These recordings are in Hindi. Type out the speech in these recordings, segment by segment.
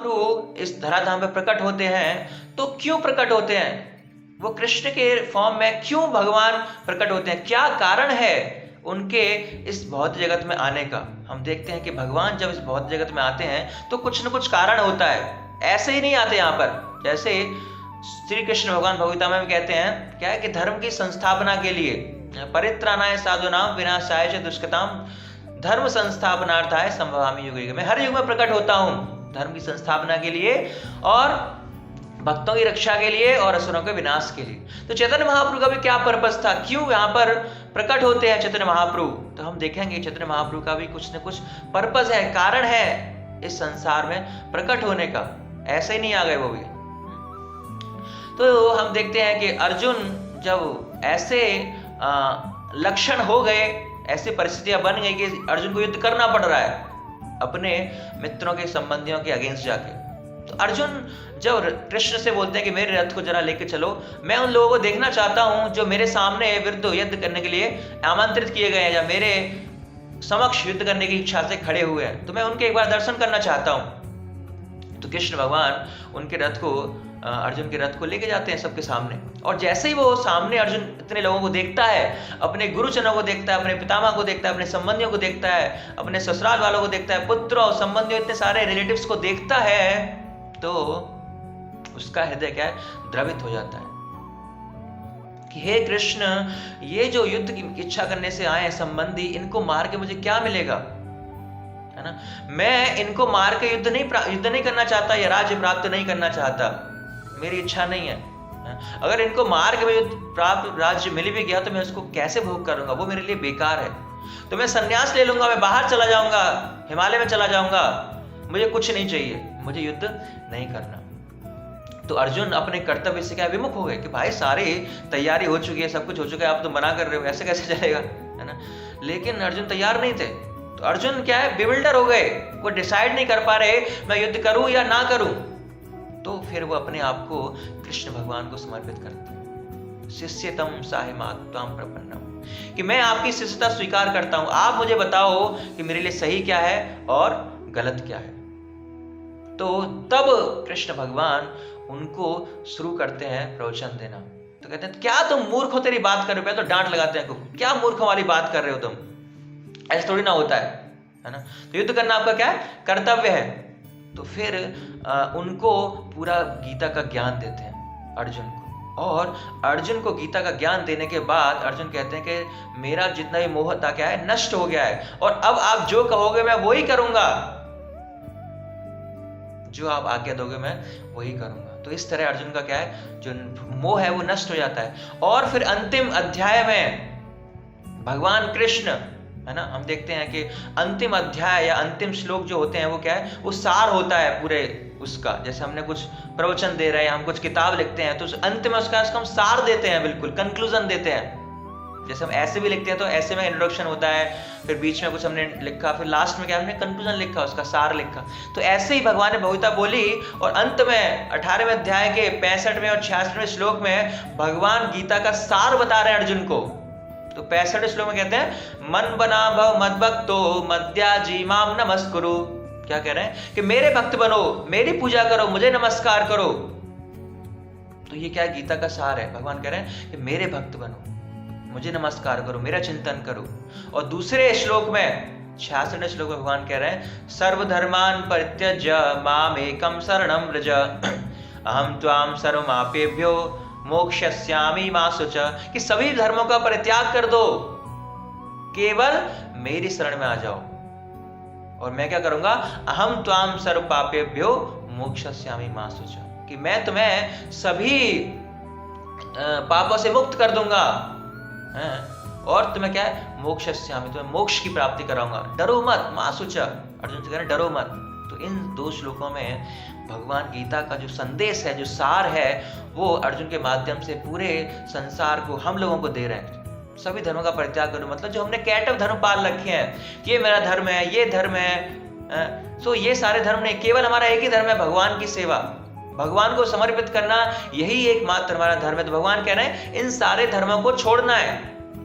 महाप्रभु इस धराधाम पे प्रकट होते हैं तो क्यों प्रकट होते हैं? वो कृष्ण के फॉर्म में क्यों भगवान प्रकट होते हैं? क्या कारण है उनके इस भौतिक जगत में आने का? हम देखते हैं कि भगवान जब इस भौतिक जगत में आते हैं तो कुछ न कुछ कारण होता है, ऐसे ही नहीं आते यहाँ पर। जैसे श्री कृष्ण भगवान भगवद्गीता में कहते हैं क्या है कि धर्म की संस्थापना के लिए, परित्राणाय साधूनाम विनाशाय च दुष्कृताम धर्म संस्थापनार्थाय संभवामि युगे युगे। मैं हर युग में प्रकट होता हूँ धर्म की संस्थापना के लिए और भक्तों की रक्षा के लिए और असुरों के विनाश के लिए। तो चैतन्य महाप्रभु का भी क्या पर्पस था, क्यों यहाँ पर प्रकट होते हैं चैतन्य महाप्रभु? तो हम देखेंगे चैतन्य महाप्रभु का भी कुछ न कुछ पर्पस है, कारण है इस संसार में प्रकट होने का, ऐसे ही नहीं आ गए वो भी। तो हम देखते हैं कि अर्जुन जब ऐसे लक्षण हो गए, ऐसी परिस्थितियां बन गई कि अर्जुन को युद्ध करना पड़ रहा है अपने मित्रों के संबंधियों के अगेंस्ट जाके। तो अर्जुन जब कृष्ण से बोलते हैं कि मेरे रथ को जरा लेके चलो, मैं उन लोगों को देखना चाहता हूं जो मेरे सामने विरुद्ध युद्ध करने के लिए आमंत्रित किए गए हैं या मेरे समक्ष युद्ध करने की इच्छा से खड़े हुए हैं, तो मैं उनके एक बार दर्शन करना चाहता हूं। तो कृष्ण भगवान उनके रथ को, अर्जुन के रथ को लेके जाते हैं सबके सामने। और जैसे ही वो सामने अर्जुन इतने लोगों को देखता है, अपने गुरुजनों को देखता है, अपने पितामह को देखता है, अपने संबंधियों को देखता है, अपने ससुराल वालों को देखता है, पुत्रों संबंधियों इतने सारे रिलेटिव्स को देखता है, तो उसका हृदय क्या है, द्रवित हो जाता है कि हे कृष्ण, ये जो युद्ध की इच्छा करने से आए हैं संबंधी, इनको मार के मुझे क्या मिलेगा, है ना? मैं इनको मार के युद्ध नहीं करना चाहता या राज्य प्राप्त नहीं करना चाहता, मेरी इच्छा नहीं है। अगर इनको मार के युद्ध प्राप्त राज्य मिल भी गया तो मैं उसको कैसे भोग करूंगा, वो मेरे लिए बेकार है। तो मैं संन्यास ले लूंगा, मैं बाहर चला जाऊंगा, हिमालय में चला जाऊंगा, मुझे कुछ नहीं चाहिए, मुझे युद्ध नहीं करना। तो अर्जुन अपने कर्तव्य से क्या विमुख हो गए कि भाई सारी तैयारी हो चुकी है, सब कुछ हो चुका है, आप तो मना कर रहे हो, ऐसे कैसे चलेगा, है ना? लेकिन अर्जुन तैयार नहीं थे। तो अर्जुन क्या है, बिविल्डर हो गए, वो डिसाइड नहीं कर पा रहे मैं युद्ध करूं या ना करूं। तो फिर वो अपने आप को कृष्ण भगवान को समर्पित करते हैं। शिष्यतम साहिमात्वाम प्रपन्नम, कि मैं आपकी शिष्यता स्वीकार करता हूं, आप मुझे बताओ कि मेरे लिए सही क्या है और गलत क्या है। तो तब कृष्ण भगवान उनको शुरू करते हैं प्रवचन देना। तो कहते हैं क्या तुम मूर्ख हो, तेरी बात कर रहे हो, पहले तो डांट लगाते हैं, क्या मूर्खों वाली बात कर रहे हो तुम, ऐसा थोड़ी ना होता है ना? तो युद्ध करना आपका क्या है, कर्तव्य है। तो फिर उनको पूरा गीता का ज्ञान देते हैं अर्जुन को, और अर्जुन को गीता का ज्ञान देने के बाद अर्जुन कहते हैं कि मेरा जितना भी मोह था क्या है, नष्ट हो गया है, और अब आप जो कहोगे मैं वही करूंगा, जो आप आज्ञा दोगे मैं वही करूंगा। तो इस तरह अर्जुन का क्या है, जो मोह है वो नष्ट हो जाता है। और फिर अंतिम अध्याय में भगवान कृष्ण, है ना, हम देखते हैं कि अंतिम अध्याय या अंतिम श्लोक जो होते हैं वो क्या है, वो सार होता है पूरे उसका। जैसे हमने कुछ प्रवचन दे रहे हैं, हम कुछ किताब लिखते हैं, तो अंत में उसका हम सार देते हैं, बिल्कुल कंक्लूजन देते हैं। जैसे हम ऐसे भी लिखते हैं तो ऐसे में इंट्रोडक्शन होता है, फिर बीच में कुछ हमने लिखा, फिर लास्ट में क्या हमने कंक्लूजन लिखा, उसका सार लिखा। तो ऐसे ही भगवान ने भगवद्गीता बोली, और अंत में 18वें अध्याय के 65वें और 66वें श्लोक में भगवान गीता का सार बता रहे हैं अर्जुन को। तो 65वें श्लोक में कहते हैं मन बना भव मद्भक्तो मद्याजी माम नमस्कुरु। क्या कह रहे हैं कि मेरे भक्त बनो, मेरी पूजा करो, मुझे नमस्कार करो। तो ये क्या गीता का सार है, भगवान कह रहे हैं कि मेरे भक्त बनो, मुझे नमस्कार करो, मेरा चिंतन करो। और दूसरे श्लोक में 66वें श्लोक में भगवान कह रहे हैं सर्वधर्मान परित्यज्य माम एकम शरणम व्रज अहम त्वाम सर्वमापेभ्यो मोक्षयिष्यामि मा शुच, कि सभी धर्मों का परित्याग कर दो, केवल मेरी शरण में आ जाओ, और मैं क्या करूंगा, अहम त्वाम सर्व पापेभ्यो मोक्षयिष्यामि मा शुच, कि मैं तुम्हें सभी पापों से मुक्त कर दूंगा, और तुम्हें क्या है, मोक्षयिष्यामि, तुम्हें मोक्ष की प्राप्ति कराऊंगा, डरो मत मा शुच। अर्जुन से कह रहे डरो मत। तो इन दो श्लोकों में भगवान गीता का जो संदेश है, जो सार है, वो अर्जुन के माध्यम से पूरे संसार को, हम लोगों को दे रहे हैं। सभी धर्मों का परित्याग करो, मतलब जो हमने कैटव धर्म पाल रखे हैं, ये मेरा धर्म है, ये धर्म है, सो ये सारे धर्म नहीं, केवल हमारा एक ही धर्म है, भगवान की सेवा, भगवान को समर्पित करना, यही एकमात्र हमारा धर्म है। तो भगवान कह रहे हैं इन सारे धर्मों को छोड़ना है।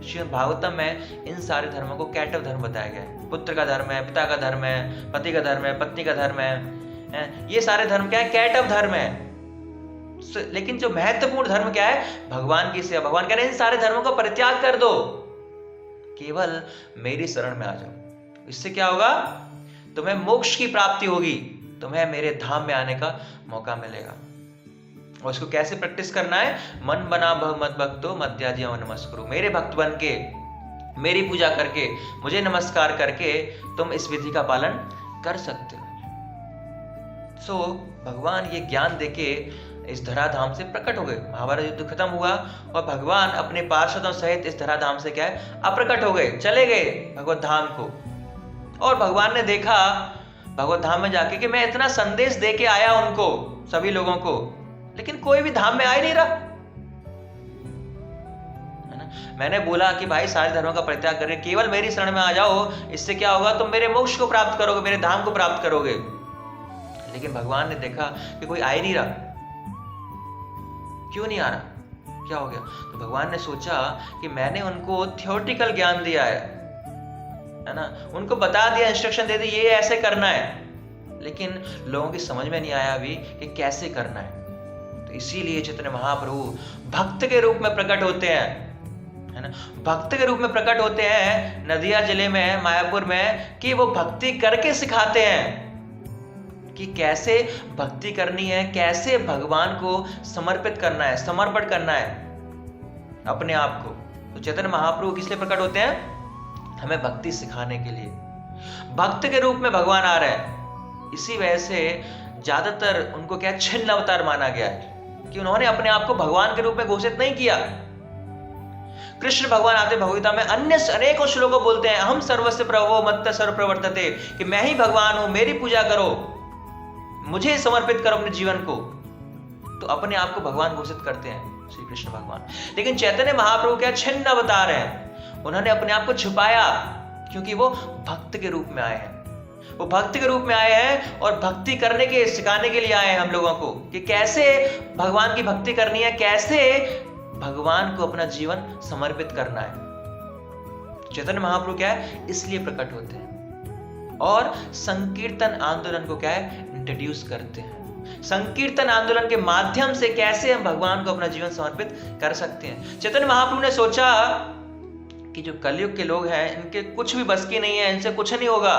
श्रीमद् भागवतम में इन सारे धर्मों को कैटव धर्म बताया गया है। पुत्र का धर्म है, पिता का धर्म है, पति का धर्म है, पत्नी का धर्म है, ये सारे धर्म क्या है? कैटअप धर्म है। लेकिन जो महत्वपूर्ण धर्म क्या है? भगवान की सेवा। भगवान कह रहे हैं इन सारे धर्मों का परित्याग कर दो, केवल मेरी शरण में आ जाओ। इससे क्या होगा? तुम्हें मोक्ष की प्राप्ति होगी, तुम्हें मेरे धाम में आने का मौका मिलेगा। और इसको कैसे प्रैक्टिस करना है? मन बना मत भक्तो मध्याजी नमस्कुरु। मेरे भक्त बन के, मेरी पूजा करके, मुझे नमस्कार करके तुम इस विधि का पालन कर सकते हो। सो भगवान ये ज्ञान देके इस धराधाम से प्रकट हो गए। महाभारत युद्ध खत्म हुआ और भगवान अपने पार्षदों सहित इस धराधाम से क्या है? अप्रकट हो गए, चले गए भगवत धाम को। और भगवान ने देखा भगवत धाम में जाके कि मैं इतना संदेश दे के आया उनको, सभी लोगों को, लेकिन कोई भी धाम में आ ही नहीं रहा, है ना। मैंने बोला कि भाई सारे धर्मों का परित्याग करके केवल मेरी शरण में आ जाओ, इससे क्या होगा? तुम मेरे मोक्ष को प्राप्त करोगे, मेरे धाम को प्राप्त करोगे। लेकिन भगवान ने देखा कि कोई आ ही नहीं रहा। क्यों नहीं आ रहा? क्या हो गया? तो भगवान ने सोचा कि मैंने उनको थ्योरेटिकल ज्ञान दिया है ना, उनको बता दिया, इंस्ट्रक्शन दे दी, ये ऐसे करना है, लेकिन लोगों की समझ में नहीं आया अभी कि कैसे करना है। तो इसीलिए चैतन्य महाप्रभु भक्त के रूप में प्रकट होते हैं, है ना। भक्त के रूप में प्रकट होते हैं नदिया जिले में, मायापुर में, कि वो भक्ति करके सिखाते हैं कि कैसे भक्ति करनी है, कैसे भगवान को समर्पित करना है, समर्पण करना है अपने आप को। तो चैतन्य महाप्रभु किस लिए प्रकट होते हैं? हमें भक्ति सिखाने के लिए। भक्त के रूप में भगवान आ रहे हैं। इसी वजह से ज्यादातर उनको क्या छिन्न अवतार माना गया है कि उन्होंने अपने आप को भगवान के रूप में घोषित नहीं किया। कृष्ण भगवान आते भगवद्गीता में अन्य अनेकों श्लोकों बोलते हैं, हम सर्वस्य प्रभो मत्त सर्व प्रवर्तते, कि मैं ही भगवान हूं, मेरी पूजा करो, मुझे समर्पित करो अपने जीवन को। तो अपने आप को भगवान घोषित करते हैं श्री कृष्ण भगवान। लेकिन चैतन्य महाप्रभु क्या छिन्न अवतार हैं, उन्होंने अपने आप को छुपाया क्योंकि वो भक्त के रूप में आए हैं। वो भक्त के रूप में आए हैं और भक्ति करने के सिखाने के लिए आए हैं हम लोगों को कि कैसे भगवान की भक्ति करनी है, कैसे भगवान को अपना जीवन समर्पित करना है। चैतन्य महाप्रभु क्या है? इसलिए प्रकट होते हैं और संकीर्तन आंदोलन को क्या है? इंट्रोड्यूस करते हैं। संकीर्तन आंदोलन के माध्यम से कैसे हम भगवान को अपना जीवन समर्पित कर सकते हैं। चैतन्य महाप्रभु ने सोचा कि जो कलयुग के लोग हैं इनके कुछ भी बस की नहीं है, इनसे कुछ नहीं होगा,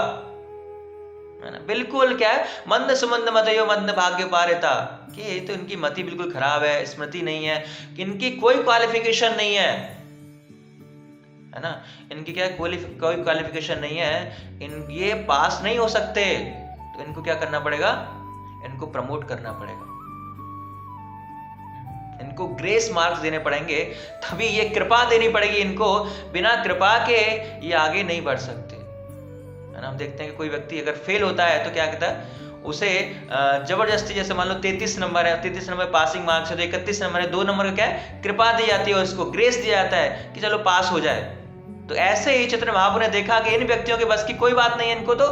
है ना। बिल्कुल क्या है? मंद सुमंद मतयो मंद भाग्य पारिता, कि ये तो इनकी मति बिल्कुल खराब है, स्मृति नहीं है, कि इनकी कोई क्वालिफिकेशन नहीं है ना। इनकी क्या कोई क्वालिफिकेशन नहीं है, ये पास नहीं हो सकते। तो इनको क्या करना पड़ेगा? इनको प्रमोट करना पड़ेगा, इनको ग्रेस मार्क्स देने पड़ेंगे, तभी ये कृपा देनी पड़ेगी इनको। बिना कृपा के ये आगे नहीं बढ़ सकते, है ना। हम देखते हैं कि कोई व्यक्ति अगर फेल होता है तो क्या कहता है? उसे जबरदस्ती, जैसे मान लो 33 नंबर है, 33 नंबर पासिंग मार्क्स है, तो 31 नंबर है, 2 नंबर का क्या है? कृपा दी जाती है, उसको ग्रेस दिया जाता है कि चलो पास हो जाए। तो ऐसे ही चैतन्य महाप्रभु ने देखा कि इन व्यक्तियों के बस की कोई बात नहीं है, इनको तो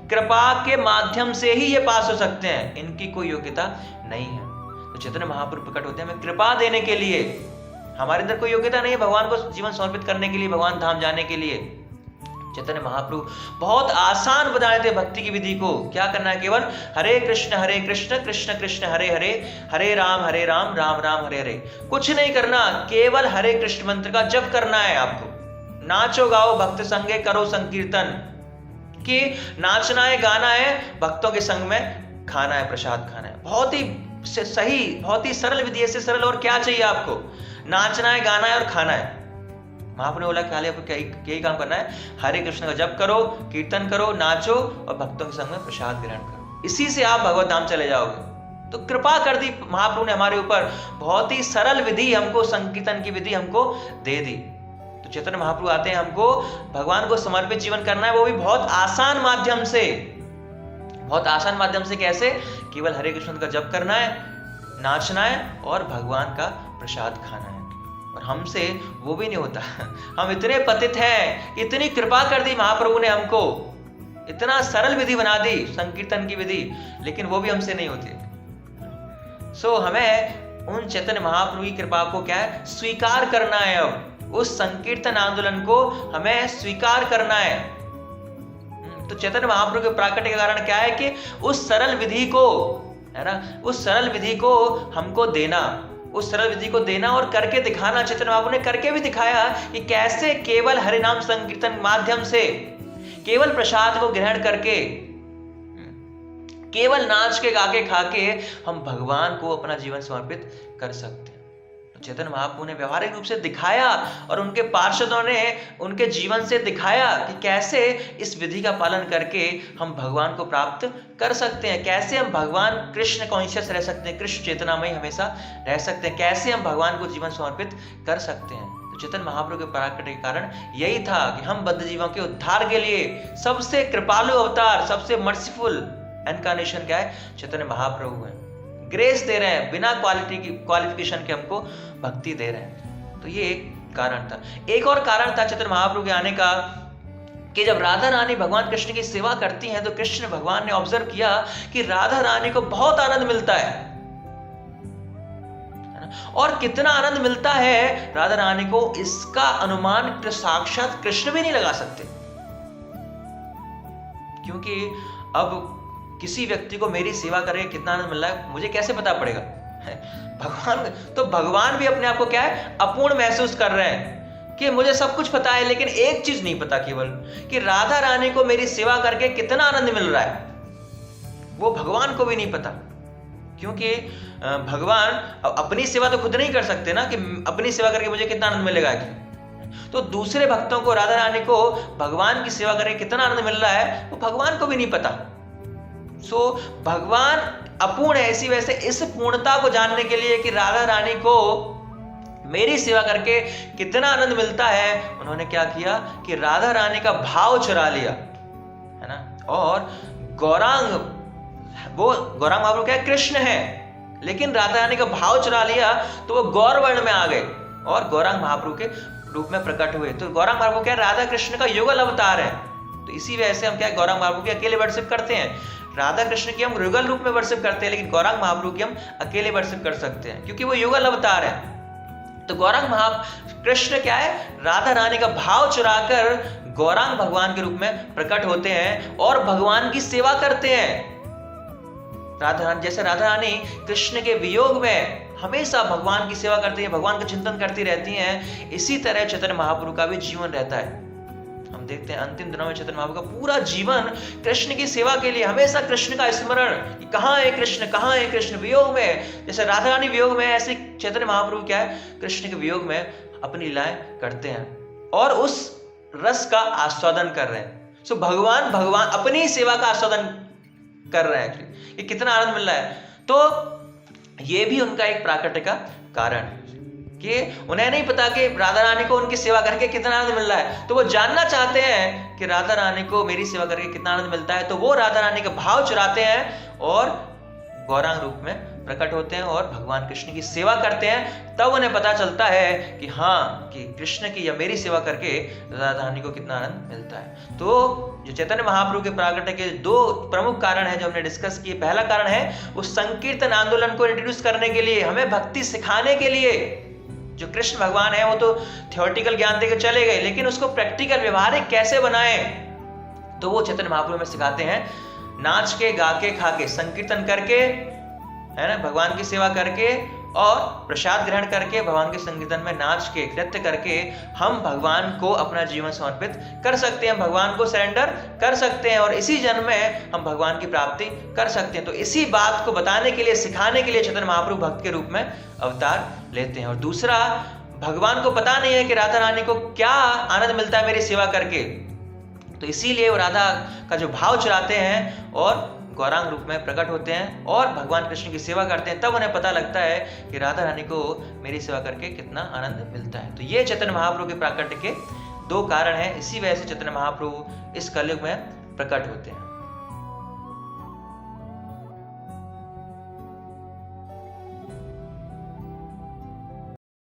कृपा के माध्यम से ही ये पास हो सकते हैं, इनकी कोई योग्यता नहीं है। तो चैतन्य महाप्रभु प्रकट होते हैं हमें कृपा देने के लिए। हमारे अंदर कोई योग्यता नहीं है भगवान को जीवन समर्पित करने के लिए, भगवान धाम जाने के लिए। चैतन्य महाप्रभु बहुत आसान बता रहे थे भक्ति की विधि को। क्या करना है? केवल हरे कृष्ण कृष्ण कृष्ण हरे हरे, हरे राम राम राम हरे हरे। कुछ नहीं करना, केवल हरे कृष्ण मंत्र का जप करना है आपको। नाचो गाओ भक्त संगे करो संकीर्तन, कि नाचना है, गाना है, भक्तों के संग में खाना है, प्रसाद खाना है। बहुत ही सही, बहुत ही सरल विधि है, इससे सरल और क्या चाहिए आपको? नाचना है, गाना है और खाना है। महाप्रभु ने बोला खाली आपको यही काम करना है, हरे कृष्ण का जप करो, कीर्तन करो, नाचो और भक्तों के संग में प्रसाद ग्रहण करो। इसी से आप भगवत धाम चले जाओगे। तो कृपा कर दी महाप्रभु ने हमारे ऊपर, बहुत ही सरल विधि हमको, संकीर्तन की विधि हमको दे दी। तो चैतन्य महाप्रभु आते हैं हमको भगवान को समर्पित जीवन करना है, वो भी बहुत आसान माध्यम से। बहुत आसान माध्यम से कैसे? केवल हरे कृष्ण का जप करना है, नाचना है और भगवान का प्रसाद खाना है। और हमसे वो भी नहीं होता। हम इतने पतित हैं, इतनी कृपा कर दी महाप्रभु ने हमको, इतना सरल विधि बना दी संकीर्तन की विधि, लेकिन वो भी हमसे नहीं होती। सो हमें उन चैतन्य महाप्रभु की कृपा को क्या है? स्वीकार करना है। अब उस संकीर्तन आंदोलन को हमें स्वीकार करना है तो चैतन्य महाप्रभु के प्राकट्य का कारण क्या है कि उस सरल विधि को, है ना, उस सरल विधि को हमको देना, उस सरल विधि को देना और करके दिखाना। चैतन्य महाप्रभु ने करके भी दिखाया कि कैसे केवल हरिनाम संकीर्तन माध्यम से, केवल प्रसाद को ग्रहण करके, केवल नाच के गा के खा के हम भगवान को अपना जीवन समर्पित कर सकते हैं। तो चैतन्य महाप्रभु ने व्यवहारिक रूप से दिखाया और उनके पार्षदों ने उनके जीवन से दिखाया कि कैसे इस विधि का पालन करके हम भगवान को प्राप्त कर सकते हैं, कैसे हम भगवान कृष्ण कॉन्शियस रह सकते हैं, कृष्ण चेतना में हमेशा रह सकते हैं, कैसे हम भगवान को जीवन समर्पित कर सकते हैं। तो चैतन्य महाप्रभु के प्राकट्य के कारण यही था कि हम बद्ध जीवों के उद्धार के लिए सबसे कृपालु अवतार, सबसे मर्सीफुल इनकार्नेशन क्या है? चैतन्य महाप्रभु है। ग्रेस दे रहे हैं, बिना क्वालिफिकेशन के हमको भक्ति दे रहे हैं। तो ये एक कारण था। एक और कारण था चैतन्य महाप्रभु के आने का कि जब राधा रानी भगवान कृष्ण की सेवा करती हैं तो कृष्ण भगवान ने ऑब्जर्व किया कि राधा रानी को बहुत आनंद मिलता है और कितना आनंद मिलता है राधा रानी को, इसका अनुमान तो साक्षात कृष्ण भी नहीं लगा सकते। क्योंकि अब किसी व्यक्ति को मेरी सेवा करके कितना आनंद मिल रहा है मुझे कैसे पता पड़ेगा? भगवान भी अपने आप को क्या है, अपूर्ण महसूस कर रहे हैं कि मुझे सब कुछ पता है, लेकिन एक चीज नहीं पता केवल कि राधा रानी को मेरी सेवा करके कितना आनंद मिल रहा है, वो भगवान को भी नहीं पता। क्योंकि भगवान अपनी सेवा तो खुद नहीं कर सकते ना, कि अपनी सेवा करके मुझे कितना आनंद मिलेगा। तो दूसरे भक्तों को, राधा रानी को भगवान की सेवा करके कितना आनंद मिल रहा है वो भगवान को भी नहीं पता। सो भगवान अपूर्ण है, इसी वजह से इस पूर्णता को जानने के लिए कि राधा रानी को मेरी सेवा करके कितना आनंद मिलता है, उन्होंने क्या किया कि राधा रानी का भाव चुरा लिया, है ना। और गौरांग, वो गौरांग महाप्रभु क्या कृष्ण है, लेकिन राधा रानी का भाव चुरा लिया तो वो गौर वर्ण में आ गए और गौरांग महाप्रभु के रूप में प्रकट हुए। तो गौरांग महाप्रभु क्या राधा कृष्ण का युगल अवतार है। तो इसी वजह से हम क्या गौरांग महाप्रभु की अकेले वर्शिप करते हैं, राधा कृष्ण की हम युगल रूप में वर्शिप करते हैं, लेकिन गौरांग महाप्रभु की हम अकेले वर्शिप कर सकते हैं क्योंकि वो युगल अवतार है। तो गौरांग कृष्ण क्या है, राधा रानी का भाव चुराकर गौरांग भगवान के रूप में प्रकट होते हैं और भगवान की सेवा करते हैं। राधा रानी, जैसे राधा रानी कृष्ण के वियोग में हमेशा भगवान की सेवा करती है, भगवान का चिंतन करती रहती हैं, इसी तरह चैतन्य महाप्रभु का भी जीवन रहता है। हम देखते हैं अंतिम दिनों में चैतन्य महाप्रभु का पूरा जीवन कृष्ण की सेवा के लिए, हमेशा कृष्ण का स्मरण कि कहाँ है कृष्ण, कहाँ है कृष्ण। वियोग में जैसे राधा रानी वियोग में, ऐसे चैतन्य महाप्रभु क्या है कृष्ण के वियोग में अपनी लीलाएं करते हैं और उस रस का आस्वादन कर रहे हैं। सो भगवान अपनी सेवा का आस्वादन कर रहे हैं कि कितना आनंद मिल रहा है। तो ये भी उनका एक प्राकट्य का कारण है कि उन्हें नहीं पता कि राधा रानी को उनकी सेवा करके कितना आनंद मिल रहा है, तो वो जानना चाहते हैं कि राधा रानी को मेरी सेवा करके कितना आनंद मिलता है। तो वो राधा रानी का भाव चुराते हैं और गौरांग रूप में प्रकट होते हैं और भगवान कृष्ण की सेवा करते हैं। तब उन्हें पता चलता है कि हाँ, कि कृष्ण की या मेरी सेवा करके राधा रानी को कितना आनंद मिलता है। तो जो चैतन्य महाप्रभु के प्राकट्य के दो प्रमुख कारण हैं जो हमने डिस्कस किए। पहला कारण है उस संकीर्तन आंदोलन को इंट्रोड्यूस करने के लिए, हमें भक्ति सिखाने के लिए। जो कृष्ण भगवान है वो तो थियोरेटिकल ज्ञान देकर चले गए, लेकिन उसको प्रैक्टिकल व्यवहारिक कैसे बनाए, तो वो चैतन्य महाप्रभु में सिखाते हैं। नाच के, गा के, खा के, संकीर्तन करके, है ना, भगवान की सेवा करके और प्रसाद ग्रहण करके, भगवान के संकीर्तन में नाच के, नृत्य करके हम भगवान को अपना जीवन समर्पित कर सकते हैं, भगवान को सरेंडर कर सकते हैं और इसी जन्म में हम भगवान की प्राप्ति कर सकते हैं। तो इसी बात को बताने के लिए, सिखाने के लिए चैतन्य महाप्रभु भक्त के रूप में अवतार लेते हैं। और दूसरा, भगवान को पता नहीं है कि राधा रानी को क्या आनंद मिलता है मेरी सेवा करके, तो इसीलिए वो राधा का जो भाव चुराते हैं और गौरांग रूप में प्रकट होते हैं और भगवान कृष्ण की सेवा करते हैं। तब उन्हें पता लगता है कि राधा रानी को मेरी सेवा करके कितना आनंद मिलता है। तो ये चैतन्य महाप्रभु के प्राकट्य के दो कारण हैं। इसी वजह से चैतन्य महाप्रभु इस कलयुग में प्रकट होते हैं।